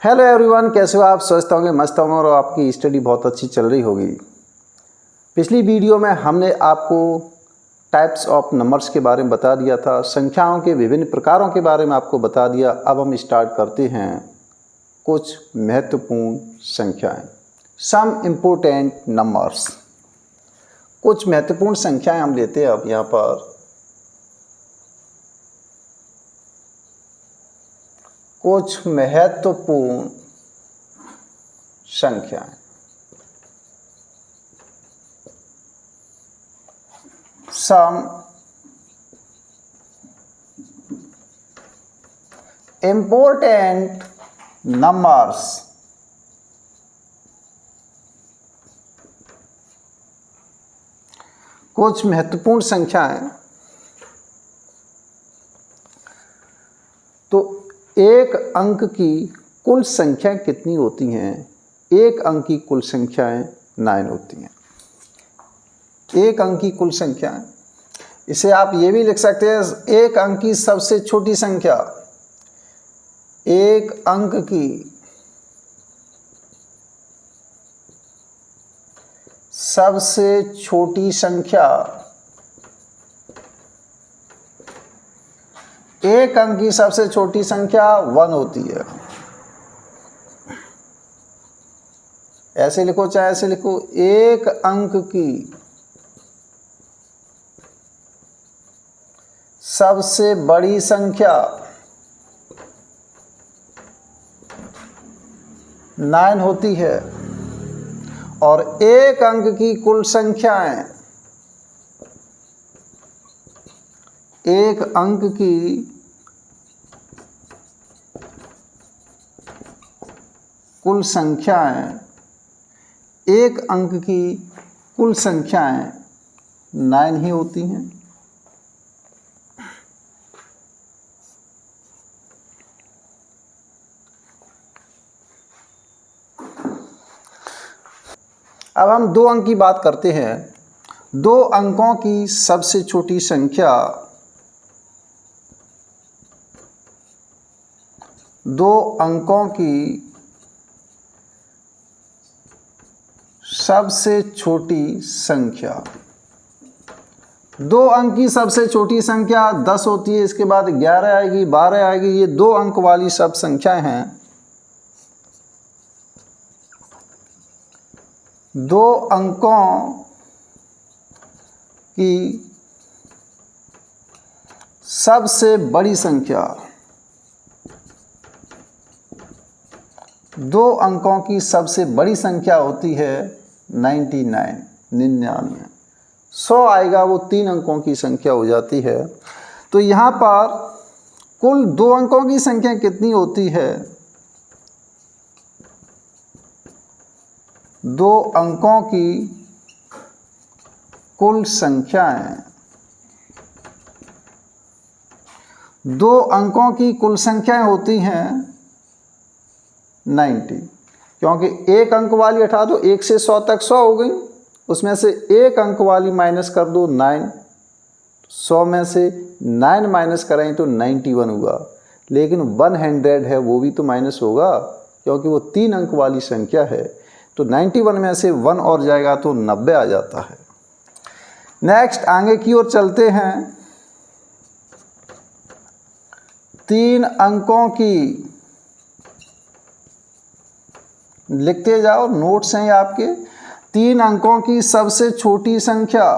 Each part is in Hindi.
हेलो एवरीवन, कैसे हो आप? स्वस्थ होंगे, मस्त होंगे और आपकी स्टडी बहुत अच्छी चल रही होगी। पिछली वीडियो में हमने आपको टाइप्स ऑफ नंबर्स के बारे में बता दिया था, संख्याओं के विभिन्न प्रकारों के बारे में आपको बता दिया। अब हम स्टार्ट करते हैं कुछ महत्वपूर्ण संख्याएं, सम इम्पोर्टेंट नंबर्स। कुछ महत्वपूर्ण संख्याएं हम लेते हैं अब यहाँ पर। कुछ महत्वपूर्ण संख्याएं, सम इम्पोर्टेंट नंबर्स। कुछ महत्वपूर्ण संख्याएं। तो एक अंक की कुल संख्या कितनी होती हैं? एक अंक की कुल संख्याएं 9 होती हैं। एक अंक की कुल संख्याएं, इसे आप ये भी लिख सकते हैं एक अंक की सबसे छोटी संख्या। एक अंक की सबसे छोटी संख्या, एक अंक की सबसे छोटी संख्या 1 होती है। ऐसे लिखो चाहे ऐसे लिखो, एक अंक की सबसे बड़ी संख्या 9 होती है और एक अंक की कुल संख्याएं, एक अंक की कुल संख्याएं, एक अंक की कुल संख्याएं 9 ही होती हैं। अब हम 2 अंक की बात करते हैं। 2 अंकों की सबसे छोटी संख्या, 2 अंकों की सबसे छोटी संख्या, 2 अंक की सबसे छोटी संख्या 10 होती है। इसके बाद 11 आएगी, 12 आएगी। ये 2 अंक वाली सब संख्याएं हैं। 2 अंकों की सबसे बड़ी संख्या, 2 अंकों की सबसे बड़ी संख्या होती है 99। 100 आएगा, वो 3 अंकों की संख्या हो जाती है। तो यहाँ पर कुल 2 अंकों की संख्या कितनी होती है? 2 अंकों की कुल संख्याएं, 2 अंकों की कुल संख्याएं होती हैं 90। क्योंकि एक अंक वाली हटा दो, 1 से 100 तक 100 हो गई, उसमें से एक अंक वाली माइनस कर दो 9, 100 में से 9 माइनस करें तो 91 हुआ। लेकिन 100 है, वो भी तो माइनस होगा क्योंकि वो 3 अंक वाली संख्या है। तो 91 में से 1 और जाएगा तो 90 आ जाता है। नेक्स्ट आगे की ओर चलते हैं। 3 अंकों की, लिखते जाओ, नोट्स हैं आपके। 3 अंकों की सबसे छोटी संख्या,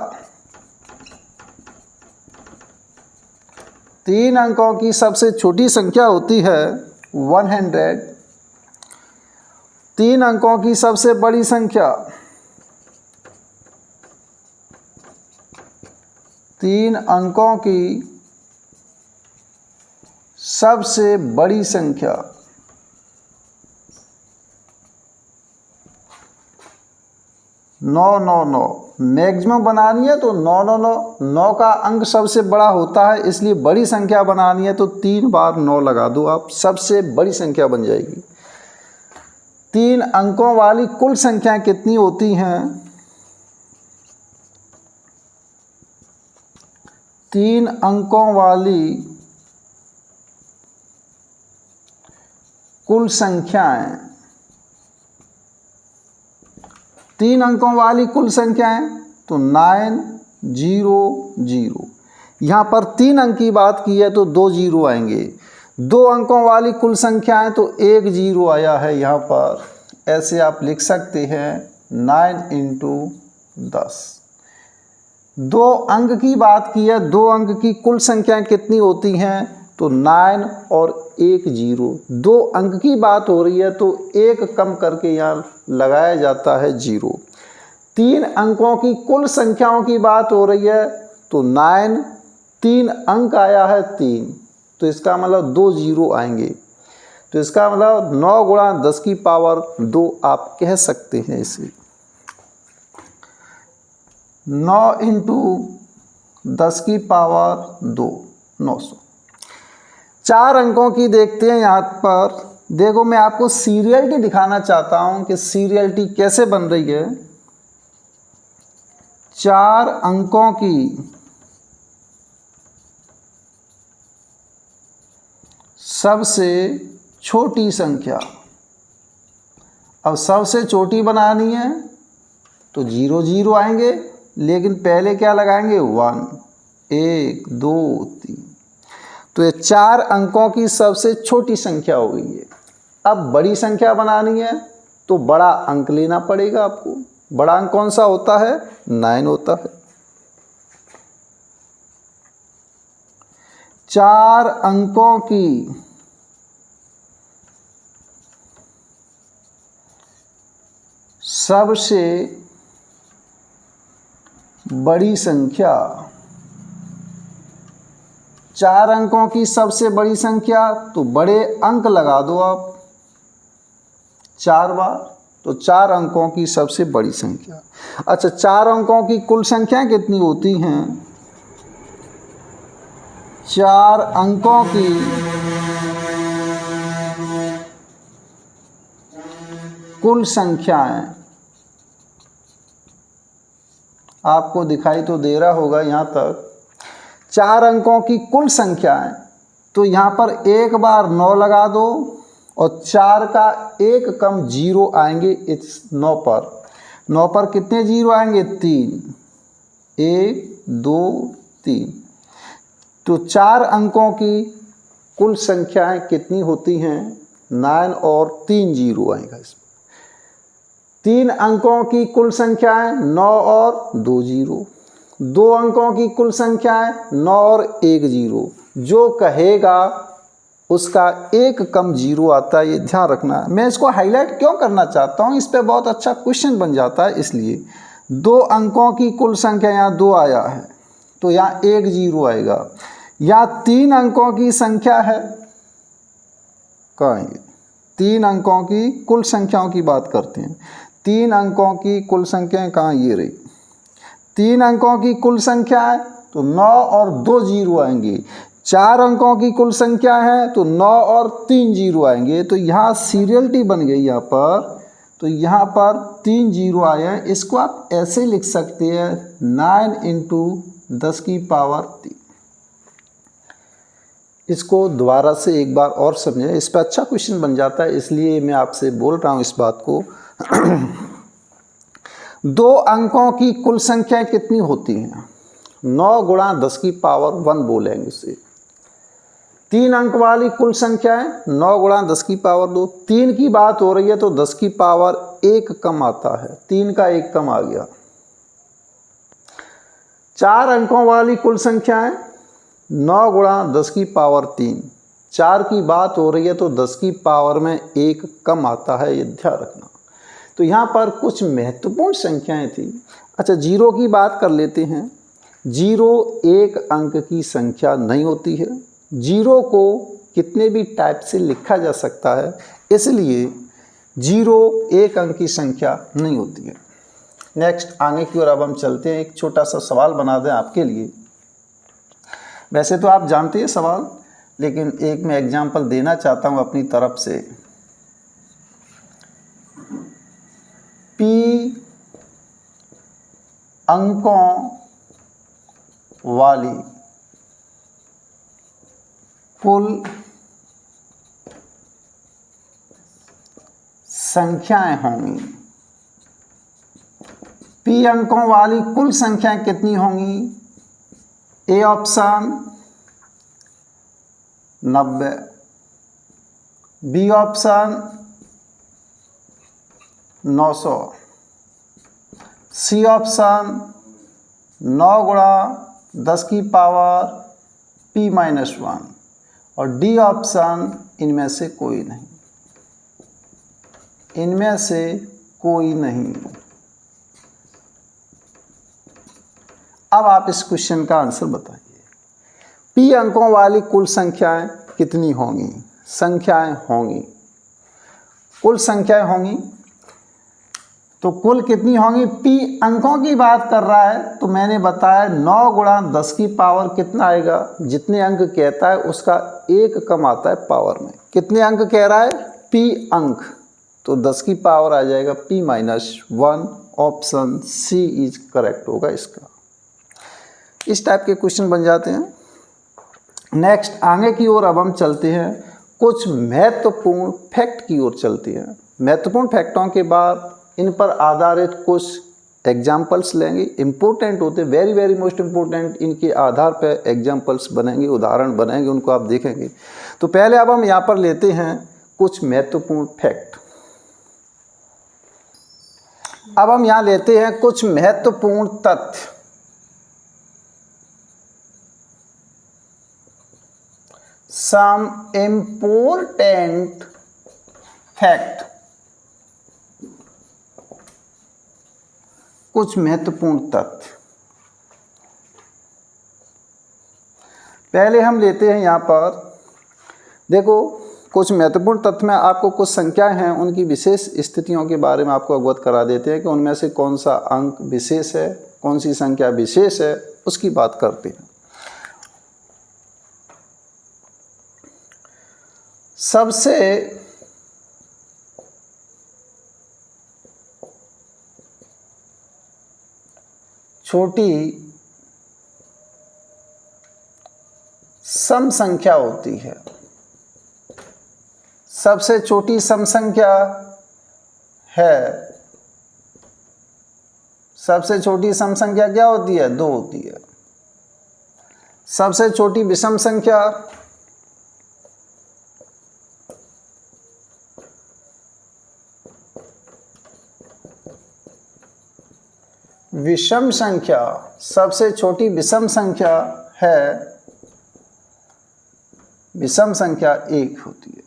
3 अंकों की सबसे छोटी संख्या होती है 100। 3 अंकों की सबसे बड़ी संख्या, 3 अंकों की सबसे बड़ी संख्या 999। मैक्सिमम बनानी है तो 999। 9 का अंक सबसे बड़ा होता है, इसलिए बड़ी संख्या बनानी है तो 3 बार 9 लगा दो, आप सबसे बड़ी संख्या बन जाएगी। 3 अंकों वाली कुल संख्या कितनी होती हैं? 3 अंकों वाली कुल संख्याएं, 3 अंकों वाली कुल संख्याएं तो 9 0 0। यहाँ पर 3 अंक की बात की है तो 2 जीरो आएंगे। 2 अंकों वाली कुल संख्याएं तो 1 जीरो आया है यहाँ पर। ऐसे आप लिख सकते हैं 9 × 10। 2 अंक की बात की है, 2 अंक की कुल संख्याएं कितनी होती हैं तो 9 और 1 0। 2 अंक की बात हो रही है तो 1 कम करके यहाँ लगाया जाता है 0। 3 अंकों की कुल संख्याओं की बात हो रही है तो 9, 3 अंक आया है 3, तो इसका मतलब 2 जीरो आएंगे। तो इसका मतलब 9 × 10⁻2 आप कह सकते हैं इसे। 9 × 10⁻2 900। 4 अंकों की देखते हैं यहाँ पर। देखो मैं आपको सीरियलिटी दिखाना चाहता हूँ कि सीरियलिटी कैसे बन रही है। 4 अंकों की सबसे छोटी संख्या, अब सबसे छोटी बनानी है तो 0 0 आएंगे, लेकिन पहले क्या लगाएंगे 1 1 2 3। तो ये 4 अंकों की सबसे छोटी संख्या हो गई है। अब बड़ी संख्या बनानी है तो बड़ा अंक लेना पड़ेगा आपको। बड़ा अंक कौन सा होता है 9 होता है। 4 अंकों की सबसे बड़ी संख्या, 4 अंकों की सबसे बड़ी संख्या तो बड़े अंक लगा दो आप 4 बार, तो 4 अंकों की सबसे बड़ी संख्या। अच्छा, 4 अंकों की कुल संख्या कितनी होती हैं? 4 अंकों की कुल संख्याएं, आपको दिखाई तो दे रहा होगा यहाँ तक। 4 अंकों की कुल संख्याएं, तो यहाँ पर एक बार 9 लगा दो और 4 का एक कम 0 आएंगे इस 9 पर। 9 पर कितने 0 आएंगे 3, 1 2 3। तो 4 अंकों की कुल संख्याएं कितनी होती हैं 9 और 3 0 आएगा इसमें। 3 अंकों की कुल संख्याएं 9 और 2 0। 2 अंकों की कुल संख्याएं 9 और 1 0। जो कहेगा उसका एक कम 0 आता है, ये ध्यान रखना। मैं इसको हाईलाइट क्यों करना चाहता हूँ, इस पर बहुत अच्छा क्वेश्चन बन जाता है इसलिए। 2 अंकों की कुल संख्या यहाँ 2 आया है तो यहाँ 1 0 आएगा। यहाँ 3 अंकों की संख्या है, कहेंगे 3 अंकों की कुल संख्याओं की बात करते हैं। 3 अंकों की कुल संख्याएं कहाँ, ये रही। 3 अंकों की कुल संख्या है तो 9 और 2 0 आएंगे। 4 अंकों की कुल संख्या है तो 9 और 3 0 आएंगे। तो यहाँ सीरियलिटी बन गई यहाँ पर। तो यहाँ पर 3 0 आए हैं। इसको आप ऐसे लिख सकते हैं 9 × 10⁻3। इसको दोबारा से एक बार और समझें, इस पर अच्छा क्वेश्चन बन जाता है, इसलिए मैं आपसे बोल रहा हूँ इस बात को। 2 अंकों की कुल संख्या कितनी होती हैं? 9 × 10⁻1 बोलेंगे इसे। 3 अंक वाली कुल संख्या है 9 × 10⁻2। 3 की बात हो रही है तो 10⁻1 कम आता है, 3 का 1 कम आ गया। 4 अंकों वाली कुल संख्या है 9 × 10⁻3। 4 की बात हो रही है तो 10⁻1 कम आता है, ये ध्यान रखना। तो यहाँ पर कुछ महत्वपूर्ण संख्याएं थी। अच्छा, 0 की बात कर लेते हैं। 0 एक अंक की संख्या नहीं होती है। 0 को कितने भी टाइप से लिखा जा सकता है, इसलिए 0 एक अंक की संख्या नहीं होती है। नेक्स्ट आगे की ओर अब हम चलते हैं। एक छोटा सा सवाल बना दें आपके लिए। वैसे तो आप जानते हैं सवाल, लेकिन एक मैं एग्जाम्पल देना चाहता हूँ अपनी तरफ से। P अंकों वाली कुल संख्याएं होंगी। p अंकों वाली कुल संख्याएं कितनी होंगी? A option 90, B option 900, C option 9 गुणा 10 की पावर p-1 और डी ऑप्शन इनमें से कोई नहीं, इनमें से कोई नहीं। अब आप इस क्वेश्चन का आंसर बताइए। p अंकों वाली कुल संख्याएं कितनी होंगी? संख्याएं होंगी, कुल संख्याएं होंगी, तो कुल कितनी होंगी? p अंकों की बात कर रहा है तो मैंने बताया 9 गुणा 10 की पावर कितना आएगा? जितने अंक कहता है उसका एक कम आता है पावर में। कितने अंक कह रहा है? p अंक, तो 10 की पावर आ जाएगा p-1। Option C is correct होगा इसका। इस टाइप के क्वेश्चन बन जाते हैं। नेक्स्ट आगे की ओर अब हम चलते हैं, कुछ महत्वपूर्ण फैक्ट की ओर चलते हैं। महत्वपूर्ण फैक्टों के बाद इन पर आधारित कुछ एग्जाम्पल्स लेंगे। इम्पोर्टेंट होते, वेरी वेरी मोस्ट इम्पोर्टेंट, इनके आधार पर एग्जाम्पल्स बनेंगे, उदाहरण बनेंगे, उनको आप देखेंगे। तो पहले अब हम यहाँ पर लेते हैं कुछ महत्वपूर्ण फैक्ट। अब हम यहाँ लेते हैं कुछ महत्वपूर्ण तथ्य। Some important fact, कुछ महत्वपूर्ण तथ्य। पहले हम लेते हैं यहाँ पर, देखो कुछ महत्वपूर्ण तथ्य में आपको कुछ संख्याएं हैं, उनकी विशेष स्थितियों के बारे में आपको अवगत करा देते हैं कि उनमें से कौन सा अंक विशेष है, कौन सी संख्या विशेष है, उसकी बात करते हैं। सबसे छोटी सम संख्या होती है, सबसे छोटी सम संख्या है, सबसे छोटी सम संख्या क्या होती है? 2 होती है। सबसे छोटी विषम संख्या विषम संख्या, सबसे छोटी विषम संख्या है, विषम संख्या 1 होती है।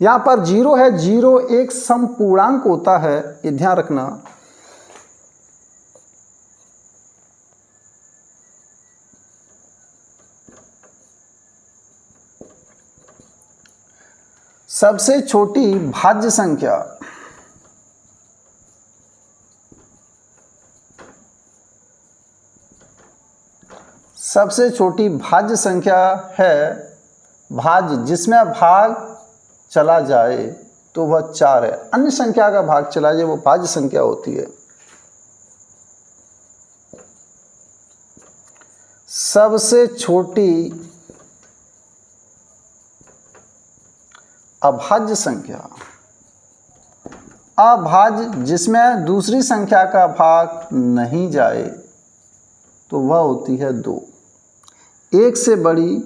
यहां पर 0 है, 0 एक समपूर्णांक होता है, ये ध्यान रखना। सबसे छोटी भाज्य संख्या सबसे छोटी भाज्य संख्या है भाज्य जिसमें भाग चला जाए तो वह 4 है। अन्य संख्या का भाग चला जाए वो भाज्य संख्या होती है। सबसे छोटी अभाज्य संख्या, अभाज्य जिसमें दूसरी संख्या का भाग नहीं जाए तो वह होती है 2। 1 से बड़ी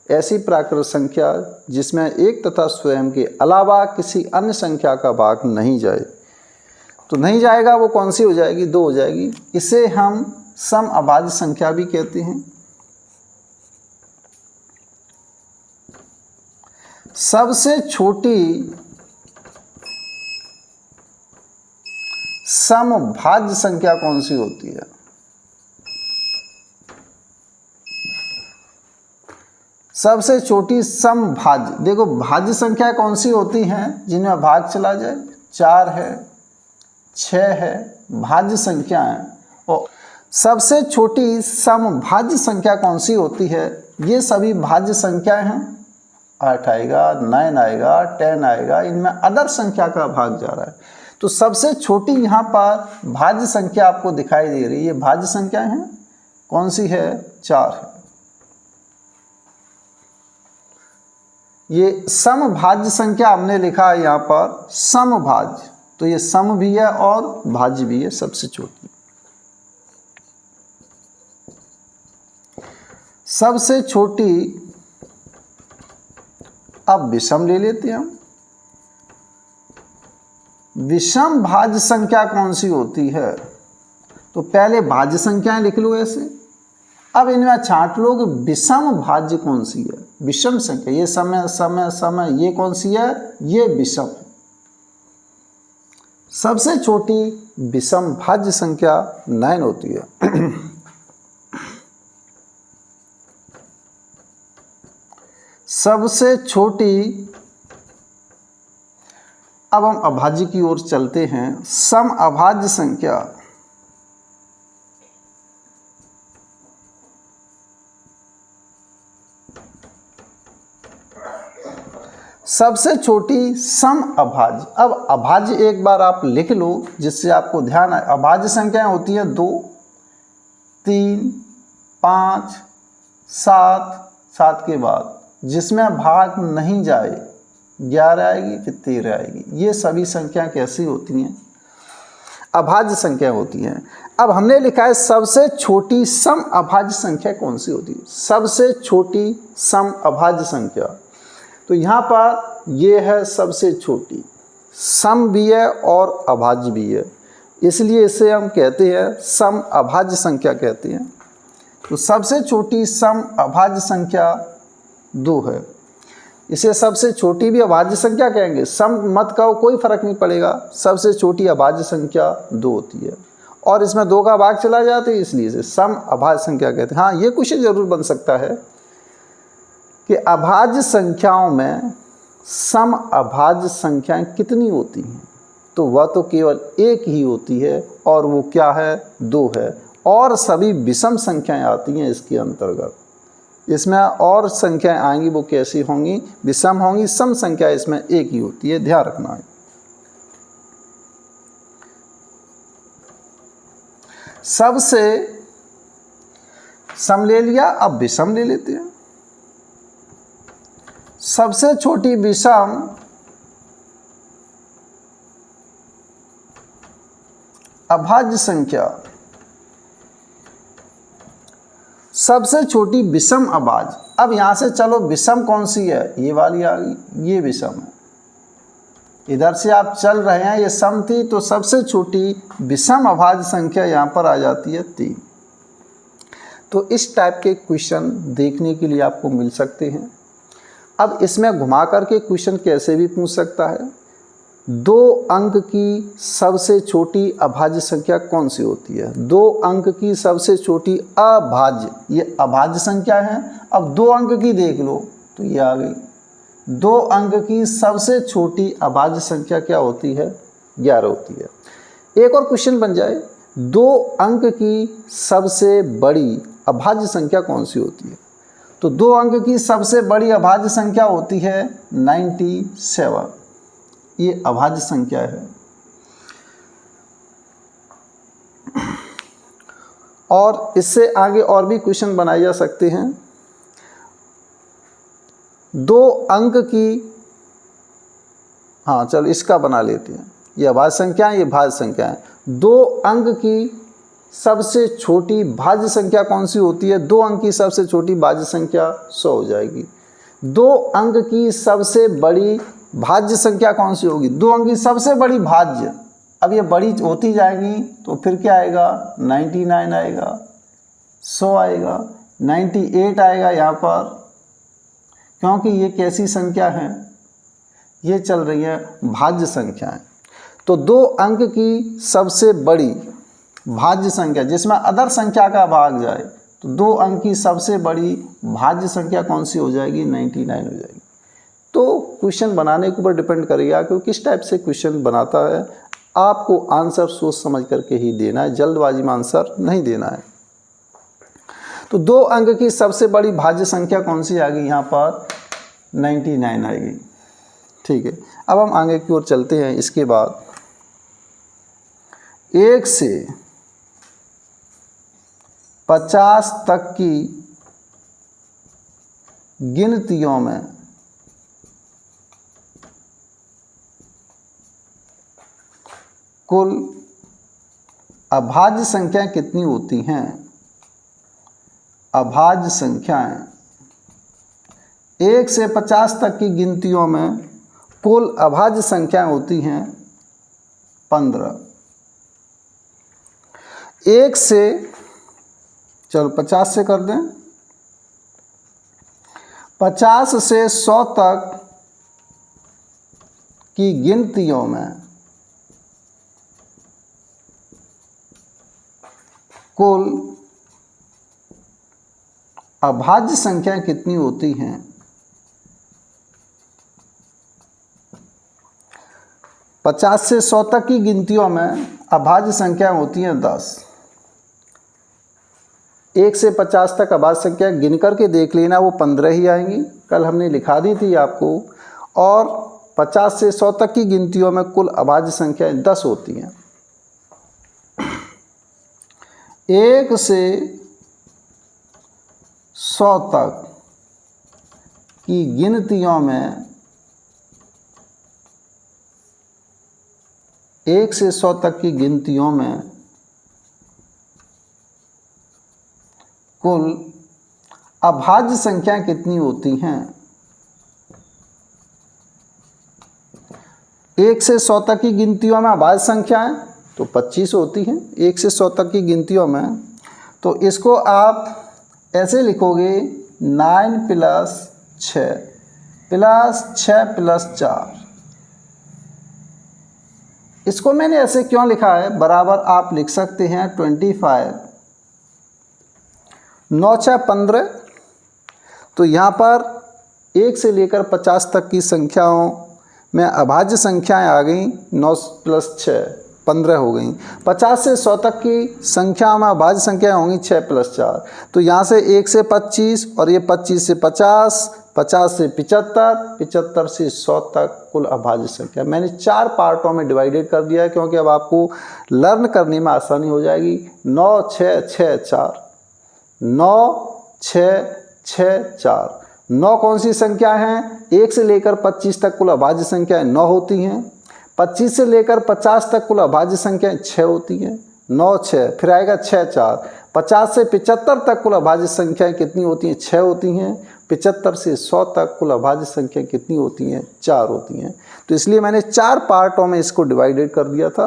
ऐसी प्राकृत संख्या जिसमें 1 तथा स्वयं के अलावा किसी अन्य संख्या का भाग नहीं जाए, तो नहीं जाएगा वो कौन सी हो जाएगी? 2 हो जाएगी। इसे हम सम अभाज्य संख्या भी कहते हैं। सबसे छोटी समभाज्य संख्या कौन सी होती है? सबसे छोटी समभाज्य, देखो भाज्य संख्या कौन सी होती हैं जिनमें भाग चला जाए? 4 है, 6 है, भाज्य संख्या है। और सबसे छोटी समभाज्य संख्या कौन सी होती है? ये सभी भाज्य संख्याएं हैं। 8 आएगा, 9 आएगा, 10 आएगा, इनमें अदर संख्या का भाग जा रहा है। तो सबसे छोटी यहाँ पर भाज्य संख्या आपको दिखाई दे रही है। ये भाज्य संख्याएं हैं, कौन सी है? 4 है। ये समभाज्य संख्या हमने लिखा है यहाँ पर समभाज्य, तो ये सम भी है और भाज्य भी है, सबसे छोटी। सबसे छोटी, अब विषम ले लेते हैं हम। विषम भाज्य संख्या कौन सी होती है? तो पहले भाज्य संख्याएं लिख लो ऐसे, अब इनमें छांट लो कि विषम भाज्य कौन सी है। विषम संख्या, ये समय समय समय, ये कौन सी है? ये विषम। सबसे छोटी विषम भाज्य संख्या 9 होती है। सबसे छोटी, अब हम अभाज्य की ओर चलते हैं। सम अभाज्य संख्या, सबसे छोटी सम अभाज्य। अब अभाज्य एक बार आप लिख लो जिससे आपको ध्यान आए। अभाज्य संख्याएं होती है 2, 3, 5, 7, 7 के बाद जिसमें भाग नहीं जाए 11 आएगी, फिर 13 आएगी। ये सभी संख्या कैसी होती हैं? अभाज्य संख्या होती हैं। अब हमने लिखा है सबसे छोटी सम अभाज्य संख्या कौन सी होती है? सबसे छोटी सम अभाज्य संख्या, तो यहाँ पर ये है सबसे छोटी, सम भी है और अभाज्य भी है, इसलिए इसे हम कहते हैं सम अभाज्य संख्या कहते हैं। तो सबसे छोटी सम अभाज्य संख्या 2 है। इसे सबसे छोटी भी अभाज्य संख्या कहेंगे, सम मत कहो, कोई फर्क नहीं पड़ेगा। सबसे छोटी अभाज्य संख्या 2 होती है और इसमें 2 का भाग चला जाता है, इसलिए इसे सम अभाज्य संख्या कहते हैं। हाँ, ये क्वेश्चन जरूर बन सकता है कि अभाज्य संख्याओं में सम अभाज्य संख्याएं कितनी होती हैं? तो वह तो केवल एक ही होती है और वो क्या है? 2 है। और सभी विषम संख्याएं आती हैं इसके अंतर्गत। इसमें और संख्याएं आएंगी, वो कैसी होंगी? विषम होंगी। सम संख्या इसमें एक ही होती है, ध्यान रखना है। सबसे सम ले लिया, अब विषम ले लेते हैं। सबसे छोटी विषम अभाज्य संख्या, सबसे छोटी विषम अभाज्य। अब यहाँ से चलो विषम कौन सी है? ये वाली आ गई, ये विषम है। इधर से आप चल रहे हैं, ये सम थी, तो सबसे छोटी विषम अभाज्य संख्या यहाँ पर आ जाती है 3। तो इस टाइप के क्वेश्चन देखने के लिए आपको मिल सकते हैं। अब इसमें घुमा करके क्वेश्चन कैसे भी पूछ सकता है, 2 अंक की सबसे छोटी अभाज्य संख्या कौन सी होती है? 2 अंक की सबसे छोटी अभाज्य, ये अभाज्य संख्या है। अब 2 अंक की देख लो, तो ये आ गई। 2 अंक की सबसे छोटी अभाज्य संख्या क्या होती है? 11 होती है। एक और क्वेश्चन बन जाए, 2 अंक की सबसे बड़ी अभाज्य संख्या कौन सी होती है? तो 2 अंक की सबसे बड़ी अभाज्य संख्या होती है 97। ये अभाज्य संख्या है। और इससे आगे और भी क्वेश्चन बनाए जा सकते हैं। 2 अंक की, हाँ चलो इसका बना लेते हैं। ये अभाज्य संख्या है, ये भाज्य संख्या है। 2 अंक की सबसे छोटी भाज्य संख्या कौन सी होती है? 2 अंक की सबसे छोटी भाज्य संख्या 100 हो जाएगी। 2 अंक की सबसे बड़ी भाज्य संख्या कौन सी होगी? 2 अंक की सबसे बड़ी भाज्य। अब ये बड़ी होती जाएगी तो फिर क्या आएगा? 99 आएगा, 100 आएगा, 98 आएगा यहाँ पर, क्योंकि ये कैसी संख्या है? ये चल रही है भाज्य संख्याएं। तो 2 अंक की सबसे बड़ी भाज्य संख्या जिसमें अदर संख्या का भाग जाए, तो 2 अंक की सबसे बड़ी भाज्य संख्या कौन सी हो जाएगी? 99 हो जाएगी। तो क्वेश्चन बनाने के ऊपर डिपेंड करेगा कि किस टाइप से क्वेश्चन बनाता है। आपको आंसर सोच समझ करके ही देना है, जल्दबाजी में आंसर नहीं देना है। तो 2 अंक की सबसे बड़ी भाज्य संख्या कौन सी आ गई? यहाँ पर 99 आएगी। ठीक है, अब हम आगे की ओर चलते हैं। इसके बाद 1 से 50 तक की गिनतियों में कुल अभाज्य संख्याएं कितनी होती हैं? अभाज्य संख्याएं 1 से 50 तक की गिनतियों में कुल अभाज्य संख्याएं होती हैं 15। 1 से, चलो 50 से कर दें, 50 से 100 तक की गिनतियों में कुल अभाज्य संख्याएं कितनी होती हैं? 50 से 100 तक की गिनतियों में अभाज्य संख्याएं होती हैं 10। 1 से 50 तक अभाज्य संख्या गिन करके देख लेना, वो 15 ही आएंगी, कल हमने लिखा दी थी आपको। और 50 से 100 तक की गिनतियों में कुल अभाज्य संख्याएं 10 होती हैं। 1 से 100 तक की गिनतियों में 1 से 100 तक की गिनतियों में कुल अभाज्य संख्याएं कितनी होती हैं? 1 से 100 तक की गिनतियों में अभाज्य संख्याएं तो 25 होती हैं 1 से 100 तक की गिनतियों में। तो इसको आप ऐसे लिखोगे 9 + 6 + 6 + 4। इसको मैंने ऐसे क्यों लिखा है, बराबर आप लिख सकते हैं 25, 9 × 6 15। तो यहाँ पर 1 से लेकर 50 तक की संख्याओं में अभाज्य संख्याएं आ गई, 9 + 6 15 हो गई। 50 से 100 तक की संख्या में अभाज्य संख्याएं होंगी 6 + 4। तो यहाँ से 1 से 25 और ये 25 से 50, 50 से 75, 75 से 100 तक कुल अभाज्य संख्या। मैंने 4 पार्टों में डिवाइडेड कर दिया है क्योंकि अब आपको लर्न करने में आसानी हो जाएगी। 9 6 6 4, 9 6 6 4। 9 कौन सी संख्या हैं? 1 से लेकर 25 तक कुल अभाज्य संख्याएं 9 होती हैं। 25 से लेकर 50 तक कुल अभाज्य संख्याएं 6 होती हैं, 9 6। फिर आएगा 6 4। 50 से 75 तक कुल अभाज्य संख्याएं कितनी होती हैं? 6 होती हैं। 75 से 100 तक कुल अभाज्य संख्या कितनी होती हैं? 4 होती हैं। तो इसलिए मैंने 4 पार्टों में इसको डिवाइडेड कर दिया था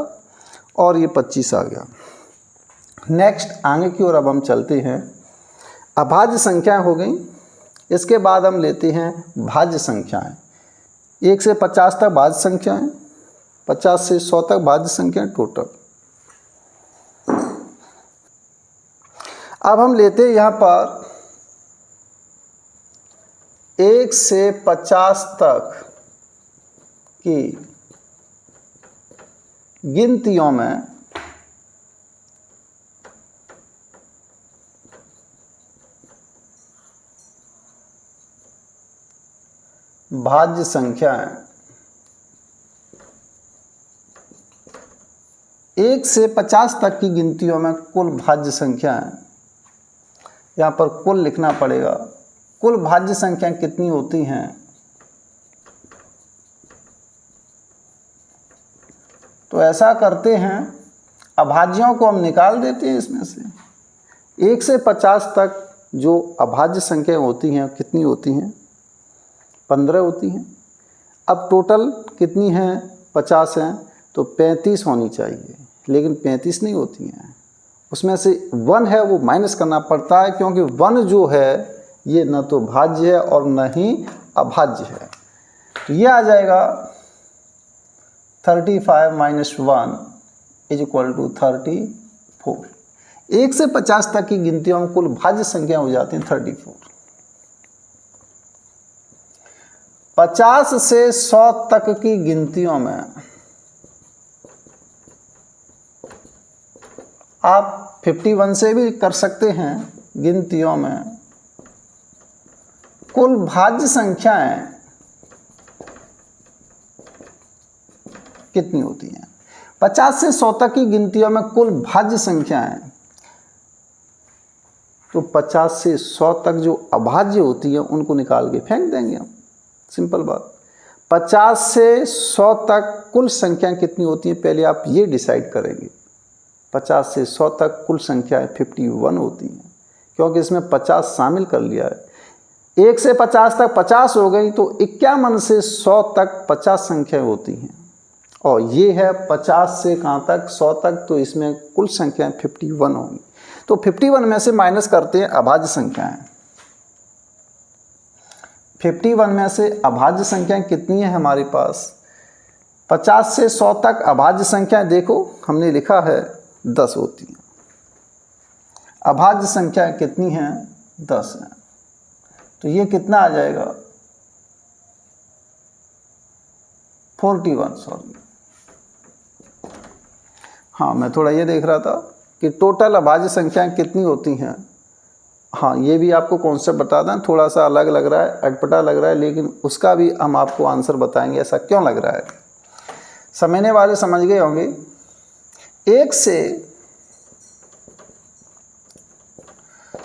और ये 25 आ गया। नेक्स्ट आगे की ओर अब हम चलते हैं। अभाज्य संख्याएं हो गई, इसके बाद हम लेते हैं भाज्य संख्याएं। 1 से 50 तक भाज्य संख्याएं, 50 से 100 तक भाज्य संख्याएं टोटल। अब हम लेते हैं यहाँ पर 1 से 50 तक की गिनतियों में भाज्य संख्याएं। 1 से 50 तक की गिनतियों में कुल भाज्य संख्याएं, यहाँ पर कुल लिखना पड़ेगा। कुल भाज्य संख्याएं कितनी होती हैं? तो ऐसा करते हैं, अभाज्यों को हम निकाल देते हैं इसमें से। 1 से 50 तक जो अभाज्य संख्याएं होती हैं कितनी होती हैं? 15 होती हैं। अब टोटल कितनी हैं? 50 हैं, तो 35 होनी चाहिए, लेकिन 35 नहीं होती हैं। उसमें से 1 है वो माइनस करना पड़ता है, क्योंकि 1 जो है ये न तो भाज्य है और न ही अभाज्य है। तो ये आ जाएगा 35 - 1 = 34। 1 से 50 तक की गिनतियों में कुल भाज्य संख्या हो जाती है 34। 50 से 100 तक की गिनतियों में आप 51 से भी कर सकते हैं। गिनतियों में कुल भाज्य संख्याएं कितनी होती हैं? 50 से 100 तक की गिनतियों में कुल भाज्य संख्याएं, तो 50 से 100 तक जो अभाज्य होती है उनको निकाल के फेंक देंगे हम, सिंपल बात। 50 से 100 तक कुल संख्या कितनी होती हैं, पहले आप ये डिसाइड करेंगे। 50 से 100 तक कुल संख्याएं 51 होती हैं, क्योंकि इसमें 50 शामिल कर लिया है। 1 से 50 तक 50 हो गई, तो 51 से 100 तक 50 संख्याएं होती हैं। और ये है 50 से कहाँ तक, 100 तक, तो इसमें कुल संख्याएं 51 होंगी। तो 51 में से माइनस करते हैं अभाज्य संख्याएं। 51 में से अभाज्य संख्याएं कितनी है हमारे पास, 50 से 100 तक अभाज्य संख्याएं देखो हमने लिखा है 10 होती हैं। अभाज्य संख्याएं कितनी हैं, 10 हैं। तो ये कितना आ जाएगा, 41, सॉरी। हाँ, मैं थोड़ा ये देख रहा था कि टोटल अभाज्य संख्याएं कितनी होती हैं। हाँ, ये भी आपको कॉन्सेप्ट बता दें, थोड़ा सा अलग लग रहा है, अटपटा लग रहा है, लेकिन उसका भी हम आपको आंसर बताएंगे ऐसा क्यों लग रहा है। समझने वाले समझ गए होंगे। 1 से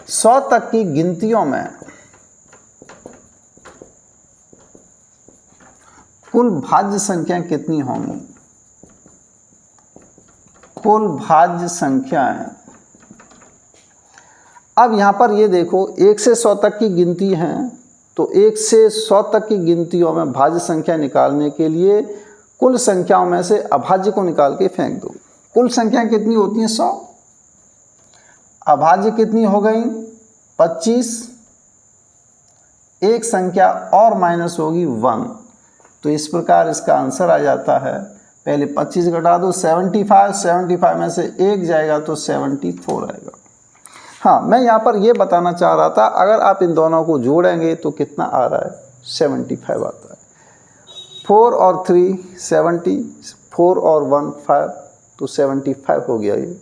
100 तक की गिनतियों में कुल भाज्य संख्याएं कितनी होंगी, कुल भाज्य संख्याएं। अब यहाँ पर ये देखो 1 से 100 तक की गिनती हैं, तो 1 से 100 तक की गिनतियों में भाज्य संख्या निकालने के लिए कुल संख्याओं में से अभाज्य को निकाल के फेंक दो। कुल संख्या कितनी होती हैं, 100। अभाज्य कितनी हो गई, 25। एक संख्या और माइनस होगी 1। तो इस प्रकार इसका आंसर आ जाता है, पहले 25 घटा दो 75, 75 में से 1 जाएगा तो 74 आएगा। हाँ, मैं यहाँ पर ये बताना चाह रहा था, अगर आप इन दोनों को जोड़ेंगे तो कितना आ रहा है, 75 आता है। 4 और 3 70, 4 और 1 5, तो 75 हो गया ये।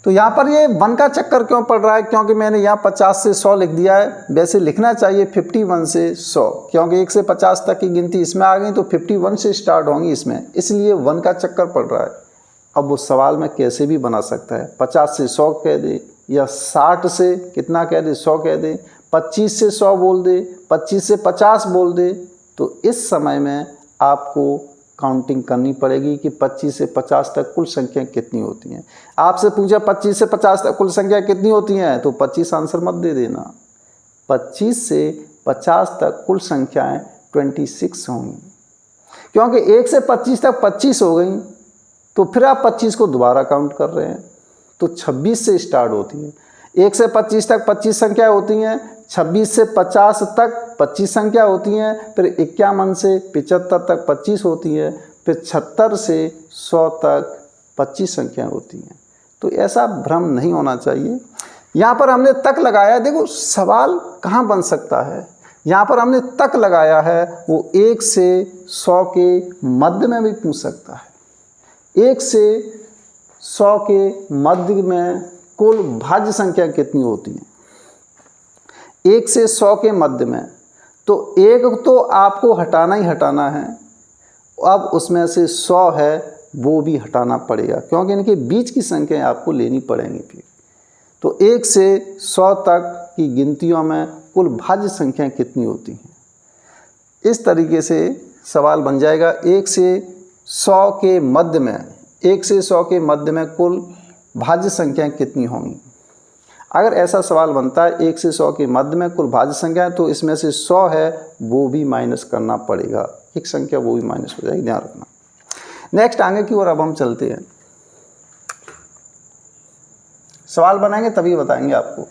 तो यहाँ पर ये 1 का चक्कर क्यों पड़ रहा है, क्योंकि मैंने यहाँ 50 से 100 लिख दिया है। वैसे लिखना चाहिए 51 से 100, क्योंकि 1 से 50 तक की गिनती इसमें आ गई, तो 51 से स्टार्ट होंगी इसमें, इसलिए 1 का चक्कर पड़ रहा है। अब वो सवाल में कैसे भी बना सकता है, 50 से 100 कह दे, या 60 से कितना कह दे, 100 कह दे, 25 से 100 बोल दे, 25 से 50 बोल दे। तो इस समय में आपको काउंटिंग करनी पड़ेगी कि 25 से 50 तक कुल संख्या कितनी होती हैं। आपसे पूछा 25 से 50 तक कुल संख्या कितनी होती हैं, तो 25 आंसर मत दे देना। 25 से 50 तक कुल संख्याएं 26 होंगी, क्योंकि 1 से 25 तक 25 हो गई, तो फिर आप 25 को दोबारा काउंट कर रहे हैं, तो 26 से स्टार्ट होती है। 1 से 25 तक 25 संख्या होती हैं, 26 से 50 तक 25 संख्या होती हैं, फिर 51 से 75 तक 25 होती है, फिर 76 से 100 तक 25 संख्या होती हैं। तो ऐसा भ्रम नहीं होना चाहिए। यहाँ पर हमने तक लगाया, देखो सवाल कहाँ बन सकता है, यहाँ पर हमने तक लगाया है, वो 1 से 100 के मध्य में भी पूछ सकता है। 1 से 100 के मध्य में कुल भाज्य संख्या कितनी होती है, 1 से 100 के मध्य में, तो 1 तो आपको हटाना ही हटाना है। अब उसमें से 100 है वो भी हटाना पड़ेगा, क्योंकि इनके बीच की संख्या आपको लेनी पड़ेंगी फिर। तो 1 से 100 तक की गिनतियों में कुल भाज्य संख्या कितनी होती हैं, इस तरीके से सवाल बन जाएगा। 1 से 100 के मध्य में, 1 से 100 के मध्य में कुल भाज्य संख्याएं कितनी होंगी। अगर ऐसा सवाल बनता है 1 से 100 के मध्य में कुल भाज्य संख्या है, तो इसमें से 100 है वो भी माइनस करना पड़ेगा, एक संख्या वो भी माइनस हो जाएगी, ध्यान रखना। नेक्स्ट आगे की ओर अब हम चलते हैं, सवाल बनाएंगे तभी बताएंगे आपको।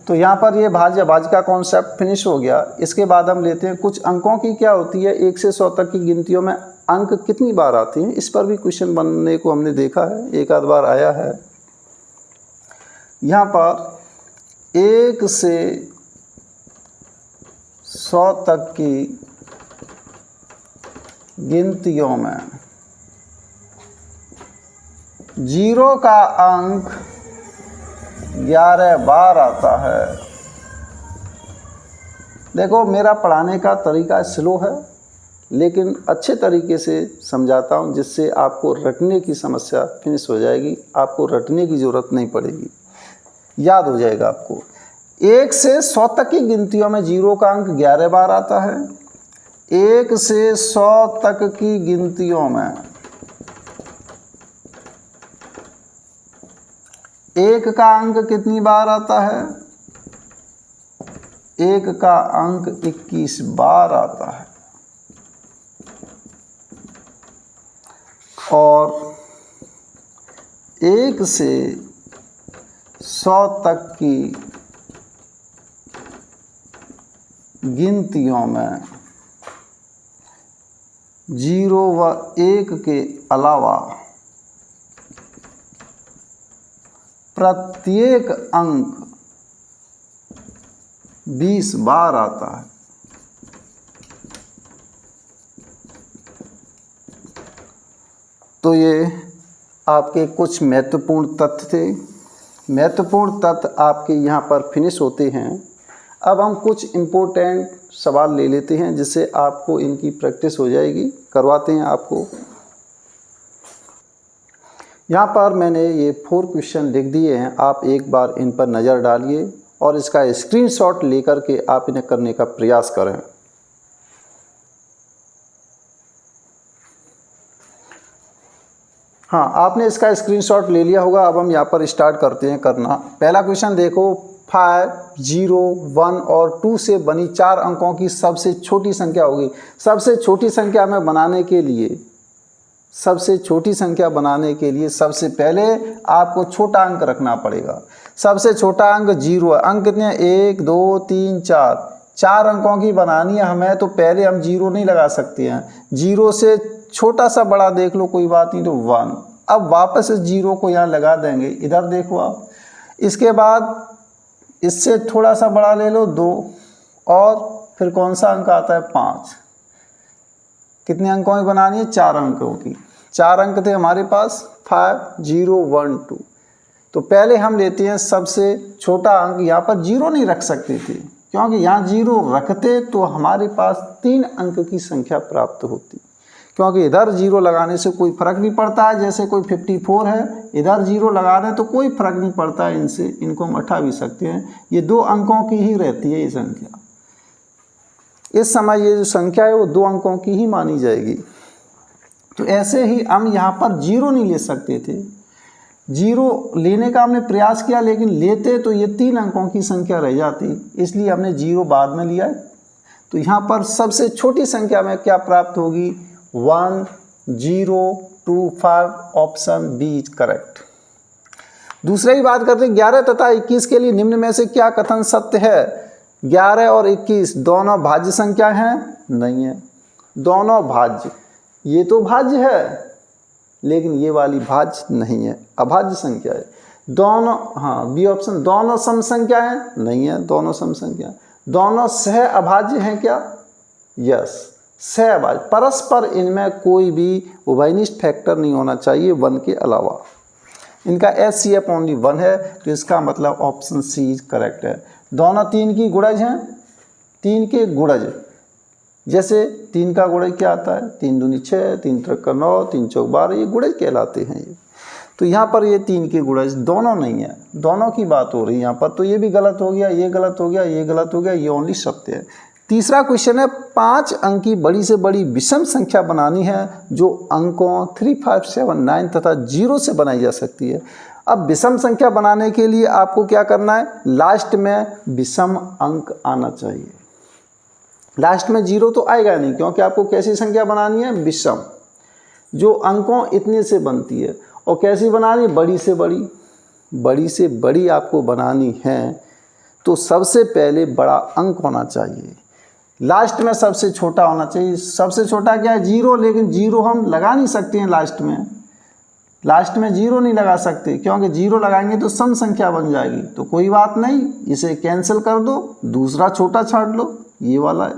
तो यहाँ पर ये भाज्य अभाज्य का कॉन्सेप्ट फिनिश हो गया। इसके बाद हम लेते हैं कुछ अंकों की क्या होती है, 1 से 100 तक की गिनतियों में अंक कितनी बार आते हैं, इस पर भी क्वेश्चन बनने को हमने देखा है, एक आध बार आया है। यहाँ पर 1 से 100 तक की गिनतियों में 0 का अंक 11 बार आता है। देखो मेरा पढ़ाने का तरीका स्लो है, लेकिन अच्छे तरीके से समझाता हूँ, जिससे आपको रटने की समस्या फिनिश हो जाएगी, आपको रटने की ज़रूरत नहीं पड़ेगी, याद हो जाएगा आपको। 1 से 100 तक की गिनतियों में 0 का अंक 11 बार आता है। 1 से 100 तक की गिनतियों में 1 का अंक कितनी बार आता है? 1 का अंक 21 बार आता है। और 1 से 100 तक की गिनतियों में 0 व 1 के अलावा प्रत्येक अंक 20 बार आता है। तो ये आपके कुछ महत्वपूर्ण तथ्य थे। महत्वपूर्ण तथ्य आपके यहाँ पर फिनिश होते हैं। अब हम कुछ इम्पोर्टेंट सवाल ले लेते हैं जिससे आपको इनकी प्रैक्टिस हो जाएगी। करवाते हैं आपको। यहाँ पर मैंने ये 4 क्वेश्चन लिख दिए हैं। आप एक बार इन पर नज़र डालिए और इसका स्क्रीनशॉट लेकर के आप इन्हें करने का प्रयास करें। हाँ, आपने इसका स्क्रीनशॉट ले लिया होगा। अब हम यहाँ पर स्टार्ट करते हैं करना। पहला क्वेश्चन देखो, 5, 0, 1 और 2 से बनी 4 अंकों की सबसे छोटी संख्या होगी। सबसे छोटी संख्या में बनाने के लिए सबसे पहले आपको छोटा अंक रखना पड़ेगा। सबसे छोटा अंक 0 है। अंक कितने हैं? 1, 2, 3, 4। 4 अंकों की बनानी है हमें, तो पहले हम 0 नहीं लगा सकते हैं। 0 से छोटा सा बड़ा देख लो, कोई बात नहीं, तो 1। अब वापस इस 0 को यहाँ लगा देंगे। इधर देखो आप। इसके बाद इससे थोड़ा सा बड़ा ले लो, 2, और फिर कौन सा अंक आता है? 5। कितने अंकों की बनानी है? 4 अंकों की। 4 अंक थे हमारे पास, 5, 0, 1, 2। तो पहले हम लेते हैं सबसे छोटा अंक। यहाँ पर 0 नहीं रख सकते थे, क्योंकि यहाँ 0 रखते तो हमारे पास 3 अंक की संख्या प्राप्त होती। क्योंकि इधर 0 लगाने से कोई फ़र्क नहीं पड़ता है। जैसे कोई 54 है, इधर 0 लगा दें तो कोई फ़र्क नहीं पड़ता है इनसे। इनको हम हटा भी सकते हैं। ये 2 अंकों की ही रहती है ये संख्या। इस समय ये जो संख्या है वो 2 अंकों की ही मानी जाएगी। तो ऐसे ही हम यहाँ पर 0 नहीं ले सकते थे। 0 लेने का हमने प्रयास किया, लेकिन लेते तो ये 3 अंकों की संख्या रह जाती, इसलिए हमने 0 बाद में लिया। तो यहाँ पर सबसे छोटी संख्या में क्या प्राप्त होगी? 1, 0, 2, 5। Option B is correct. दूसरे की बात करते हैं, 11 तथा 21 के लिए निम्न में से क्या कथन सत्य है? 11 और 21 दोनों भाज्य संख्या हैं? नहीं है। दोनों भाज्य, ये तो भाज्य है लेकिन ये वाली भाज्य नहीं है, अभाज्य संख्या है। दोनों, हाँ, बी ऑप्शन। दोनों सम संख्या है? नहीं है, दोनों सम संख्या। दोनों सह अभाज्य हैं क्या? यस, सह अभाज्य। परस्पर इनमें कोई भी उभयनिष्ठ फैक्टर नहीं होना चाहिए 1 के अलावा। इनका HCF ओनली 1 है, तो इसका मतलब ऑप्शन सी इज करेक्ट है। दोनों 3 की गुणज हैं। 3 के गुणज, जैसे 3 का गुणज क्या आता है? 3 दूनी 6, 3 त्रिक 9, 3 चौक 12, ये गुणज कहलाते हैं ये। तो यहाँ पर ये 3 के गुणज दोनों नहीं है, दोनों की बात हो रही है यहाँ पर। तो ये भी गलत हो गया, ये गलत हो गया, ये गलत हो गया, ये ओनली सत्य है। तीसरा क्वेश्चन है, 5 अंक की बड़ी से बड़ी विषम संख्या बनानी है जो अंकों 3, 5, 7, 9 तथा 0 से बनाई जा सकती है। अब विषम संख्या बनाने के लिए आपको क्या करना है? लास्ट में विषम अंक आना चाहिए। लास्ट में 0 तो आएगा नहीं, क्योंकि आपको कैसी संख्या बनानी है? विषम, जो अंकों इतने से बनती है। और कैसी बनानी है? बड़ी से बड़ी। बड़ी से बड़ी आपको बनानी है तो सबसे पहले बड़ा अंक होना चाहिए, लास्ट में सबसे छोटा होना चाहिए। सबसे छोटा क्या है? 0, लेकिन 0 हम लगा नहीं सकते हैं लास्ट में। लास्ट में 0 नहीं लगा सकते, क्योंकि 0 लगाएंगे तो सम संख्या बन जाएगी। तो कोई बात नहीं, इसे कैंसिल कर दो, दूसरा छोटा छाट लो, ये वाला है।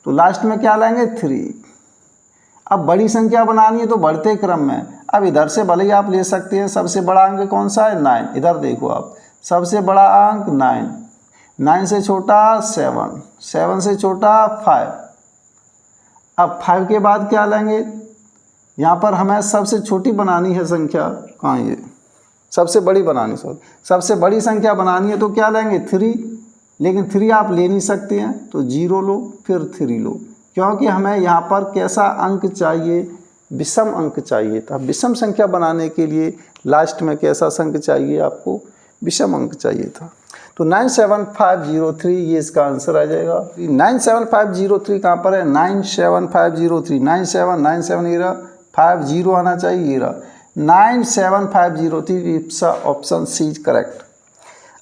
तो लास्ट में क्या लाएंगे? 3। अब बड़ी संख्या बनानी है तो बढ़ते क्रम में। अब इधर से भले ही आप ले सकते हैं, सबसे बड़ा अंक कौन सा है? 9। इधर देखो आप, सबसे बड़ा अंक 9, 9 से छोटा 7, 7 से छोटा 5। अब 5 के बाद क्या लेंगे? यहाँ पर हमें सबसे छोटी बनानी है संख्या, कहाँ ये? सबसे बड़ी बनानी, सबसे बड़ी संख्या बनानी है तो क्या लेंगे? 3। लेकिन 3 आप ले नहीं सकते हैं, तो 0 लो फिर 3 लो, क्योंकि हमें यहाँ पर कैसा अंक चाहिए, विषम अंक चाहिए था। विषम संख्या बनाने के लिए लास्ट में कैसा अंक चाहिए आपको, विषम अंक चाहिए था। तो 97503 ये इसका आंसर आ जाएगा। 97503 कहाँ पर है, 97503, 9797 ये रहा, 50 आना चाहिए, ये रहा 97503, इसका ऑप्शन सी इज करेक्ट।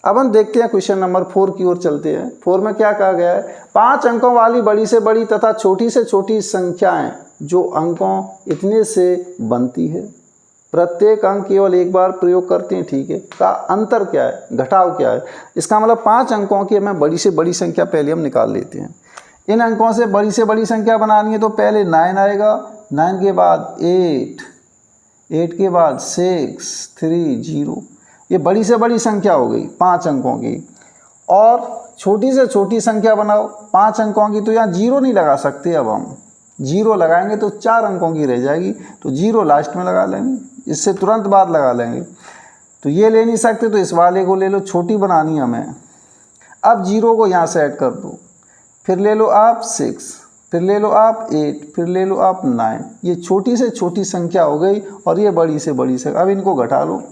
अब हम देखते हैं क्वेश्चन नंबर 4 की ओर चलते हैं। 4 में क्या कहा गया है, 5 अंकों वाली बड़ी से बड़ी तथा छोटी से छोटी संख्याएं जो अंकों इतने से बनती है, प्रत्येक अंक केवल एक बार प्रयोग करते हैं, ठीक है, का अंतर क्या है, घटाव क्या है। इसका मतलब 5 अंकों की हमें बड़ी से बड़ी संख्या पहले हम निकाल लेते हैं। इन अंकों से बड़ी संख्या बनानी है तो पहले 9 आएगा, 9 के बाद 8, 8 के बाद 6, 3, 0, ये बड़ी से बड़ी संख्या हो गई 5 अंकों की। और छोटी से छोटी संख्या बनाओ 5 अंकों की, तो यहाँ 0 नहीं लगा सकते, अब हम 0 लगाएंगे तो 4 अंकों की रह जाएगी, तो 0 लास्ट में लगा लेंगे, इससे तुरंत बाद लगा लेंगे। तो ये ले नहीं सकते तो इस वाले को ले लो, छोटी बनानी हमें। अब 0 को यहाँ से ऐड कर दो, फिर ले लो आप 6, फिर ले लो आप 8, फिर ले लो आप 9, ये छोटी से छोटी संख्या हो गई और ये बड़ी से बड़ी संख्या। अब इनको घटा लो,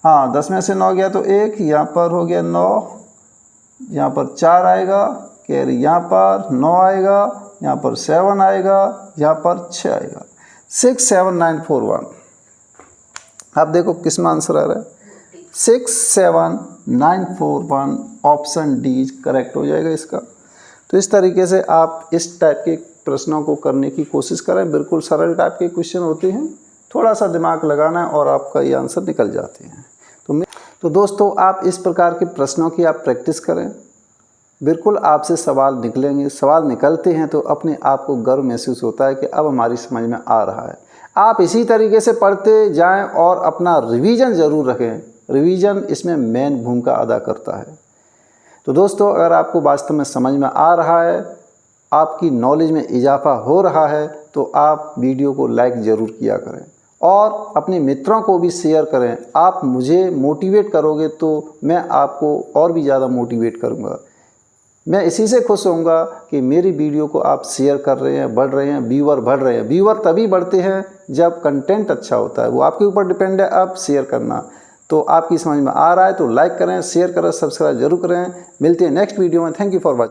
हाँ 10 में से 9 गया तो 1, यहाँ पर हो गया 9, यहाँ पर 4 आएगा, कैरी यहाँ पर 9 आएगा, यहाँ पर 7 आएगा, यहाँ पर 6 आएगा, 67941। अब देखो किस में आंसर आ रहा है, 67941, ऑप्शन डी इज करेक्ट हो जाएगा इसका। तो इस तरीके से आप इस टाइप के प्रश्नों को करने की कोशिश करें। बिल्कुल सरल टाइप के क्वेश्चन होते हैं, थोड़ा सा दिमाग लगाना है और आपका ये आंसर निकल जाते हैं। तो दोस्तों आप इस प्रकार के प्रश्नों की आप प्रैक्टिस करें, बिल्कुल आपसे सवाल निकलेंगे। सवाल निकलते हैं तो अपने आप को गर्व महसूस होता है कि अब हमारी समझ में आ रहा है। आप इसी तरीके से पढ़ते जाएं और अपना रिवीजन ज़रूर रखें, रिवीजन इसमें मेन भूमिका अदा करता है। तो दोस्तों अगर आपको वास्तव में समझ में आ रहा है, आपकी नॉलेज में इजाफा हो रहा है, तो आप वीडियो को लाइक ज़रूर किया करें और अपने मित्रों को भी शेयर करें। आप मुझे मोटिवेट करोगे तो मैं आपको और भी ज़्यादा मोटिवेट करूँगा। मैं इसी से खुश होऊंगा कि मेरी वीडियो को आप शेयर कर रहे हैं, बढ़ रहे हैं, व्यूअर बढ़ रहे हैं। व्यूअर तभी बढ़ते हैं जब कंटेंट अच्छा होता है, वो आपके ऊपर डिपेंड है आप शेयर करना। तो आपकी समझ में आ रहा है तो लाइक करें, शेयर करें, सब्सक्राइब जरूर करें। मिलते हैं नेक्स्ट वीडियो में। Thank you for watching.